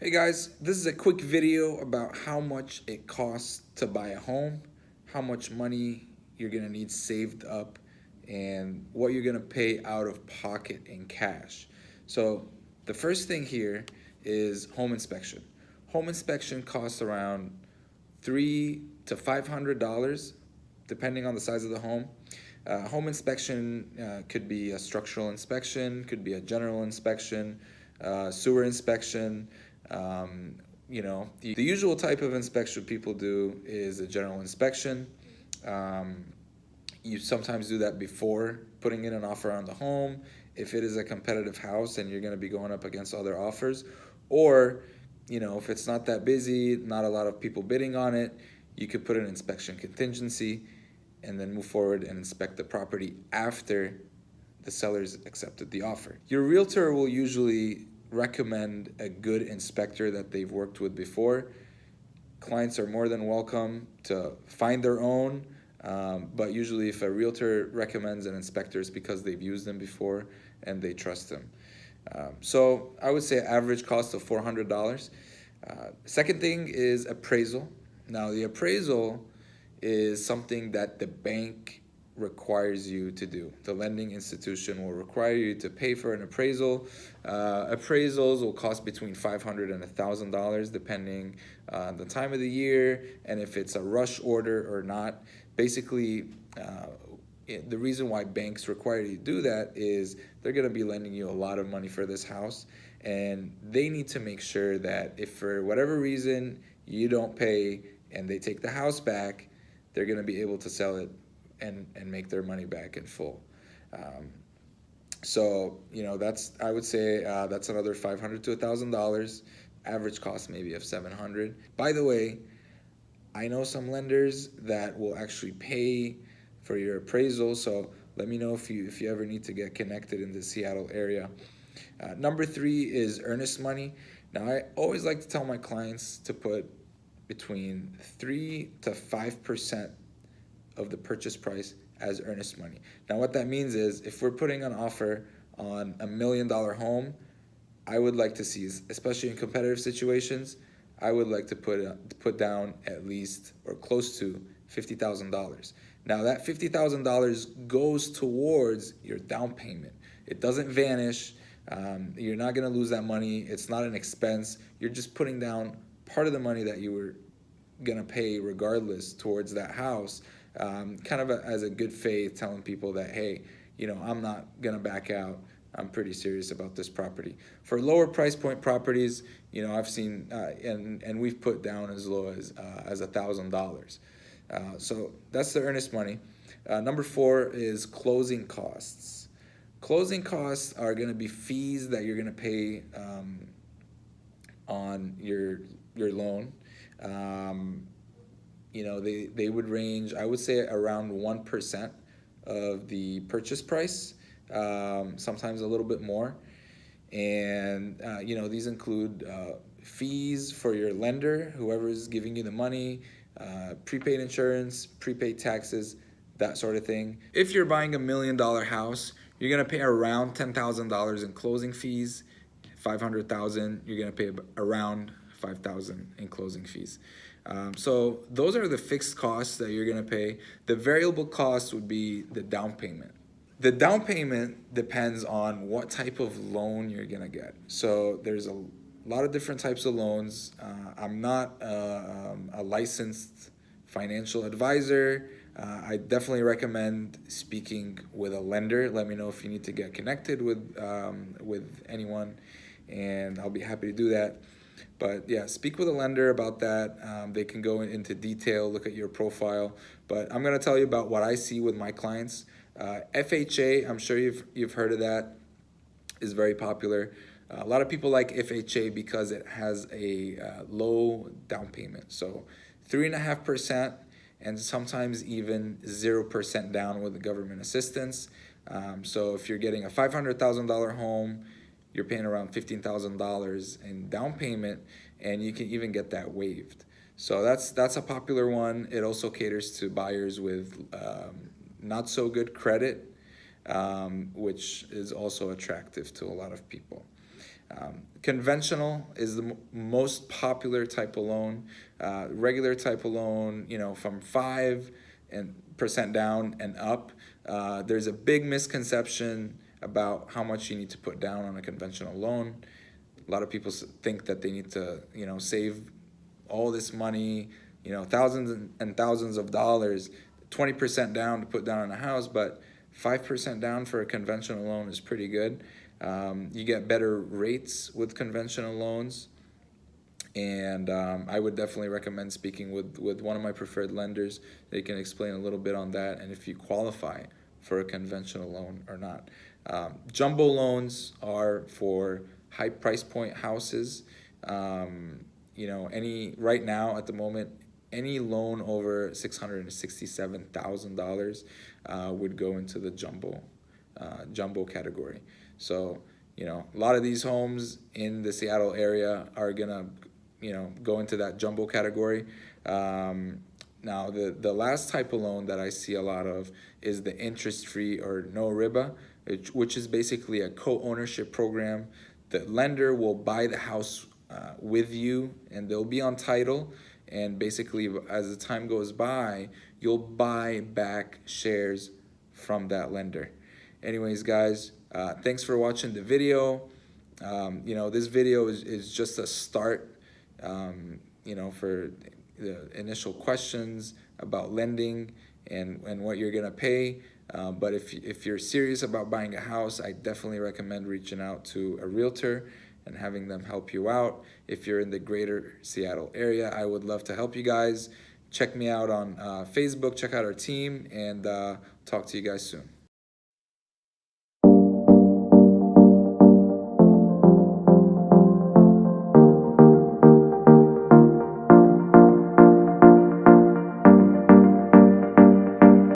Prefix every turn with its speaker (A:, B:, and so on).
A: Hey guys, this is a quick video about how much it costs to buy a home, how much money you're gonna need saved up, and what you're gonna pay out of pocket in cash. So the first thing here is home inspection. Home inspection costs around $300 to $500, depending on the size of the home. Home inspection could be a structural inspection, could be a general inspection, sewer inspection. Um, the usual type of inspection people do is a general inspection. Um, you sometimes do that before putting in an offer on the home if it is a competitive house and you're going to be going up against other offers, or if it's not that busy, not a lot of people bidding on it, you could put an inspection contingency and then move forward and inspect the property after the sellers accepted the offer. Your realtor will usually recommend a good inspector that they've worked with before. Clients are more than welcome to find their own, but usually if a realtor recommends an inspector, it's because they've used them before and they trust them. So I would say average cost of $400. Second thing is appraisal. Now the appraisal is something that the bank requires you to do. The lending institution will require you to pay for an appraisal. Appraisals will cost between $500 and $1,000 depending on the time of the year and if it's a rush order or not. Basically, the reason why banks require you to do that is they're going to be lending you a lot of money for this house, and they need to make sure that if for whatever reason you don't pay and they take the house back, they're going to be able to sell it and make their money back in full. Um, that's, I would say, that's another $500 to $1,000. Average cost maybe of $700. By the way, I know some lenders that will actually pay for your appraisal, so let me know if you ever need to get connected in the Seattle area. Number three is earnest money. Now, I always like to tell my clients to put between 3 to 5% of the purchase price as earnest money. Now, what that means is if we're putting an offer on $1 million home, I would like to see, especially in competitive situations, I would like to put down at least or close to $50,000. Now that $50,000 goes towards your down payment. It doesn't vanish. You're not going to lose that money. It's not an expense. You're just putting down part of the money that you were going to pay regardless towards that house, as a good faith, telling people that, hey, I'm not going to back out. I'm pretty serious about this property. For lower price point properties, I've seen and we've put down as low as $1,000. So that's the earnest money. Number four is closing costs. Closing costs are going to be fees that you're going to pay on your loan. They would range, I would say, around 1% of the purchase price, sometimes a little bit more. And, these include fees for your lender, whoever is giving you the money, prepaid insurance, prepaid taxes, that sort of thing. If you're buying $1 million house, you're going to pay around $10,000 in closing fees. 500,000, you're going to pay around 5,000 in closing fees. So those are the fixed costs that you're going to pay. The variable cost would be the down payment. The down payment depends on what type of loan you're going to get. So there's a lot of different types of loans. I'm not a licensed financial advisor. I definitely recommend speaking with a lender. Let me know if you need to get connected with anyone, and I'll be happy to do that. But yeah, speak with a lender about that. They can go into detail, look at your profile. But I'm going to tell you about what I see with my clients. FHA, I'm sure you've heard of that, is very popular. A lot of people like FHA because it has a low down payment. So 3.5% and sometimes even 0% down with the government assistance. So if you're getting a $500,000 home, you're paying around $15,000 in down payment, and you can even get that waived. So that's a popular one. It also caters to buyers with not so good credit, which is also attractive to a lot of people. Conventional is the most popular type of loan. Regular type of loan, from 5% down and up. There's a big misconception about how much you need to put down on a conventional loan. A lot of people think that they need to, save all this money, thousands and thousands of dollars, 20% down to put down on a house, but 5% down for a conventional loan is pretty good. You get better rates with conventional loans, and I would definitely recommend speaking with one of my preferred lenders. They can explain a little bit on that and if you qualify for a conventional loan or not. Jumbo loans are for high price point houses. Right now at the moment, any loan over $667,000 would go into the jumbo category. So, a lot of these homes in the Seattle area are gonna, go into that jumbo category. Now, the last type of loan that I see a lot of is the interest-free or no riba, which is basically a co-ownership program. The lender will buy the house with you, and they'll be on title. And basically, as the time goes by, you'll buy back shares from that lender. Anyways, guys, thanks for watching the video. This video is just a start, for the initial questions about lending and what you're gonna pay. But if you're serious about buying a house, I definitely recommend reaching out to a realtor and having them help you out. If you're in the greater Seattle area, I would love to help you guys. Check me out on Facebook, check out our team, and talk to you guys soon.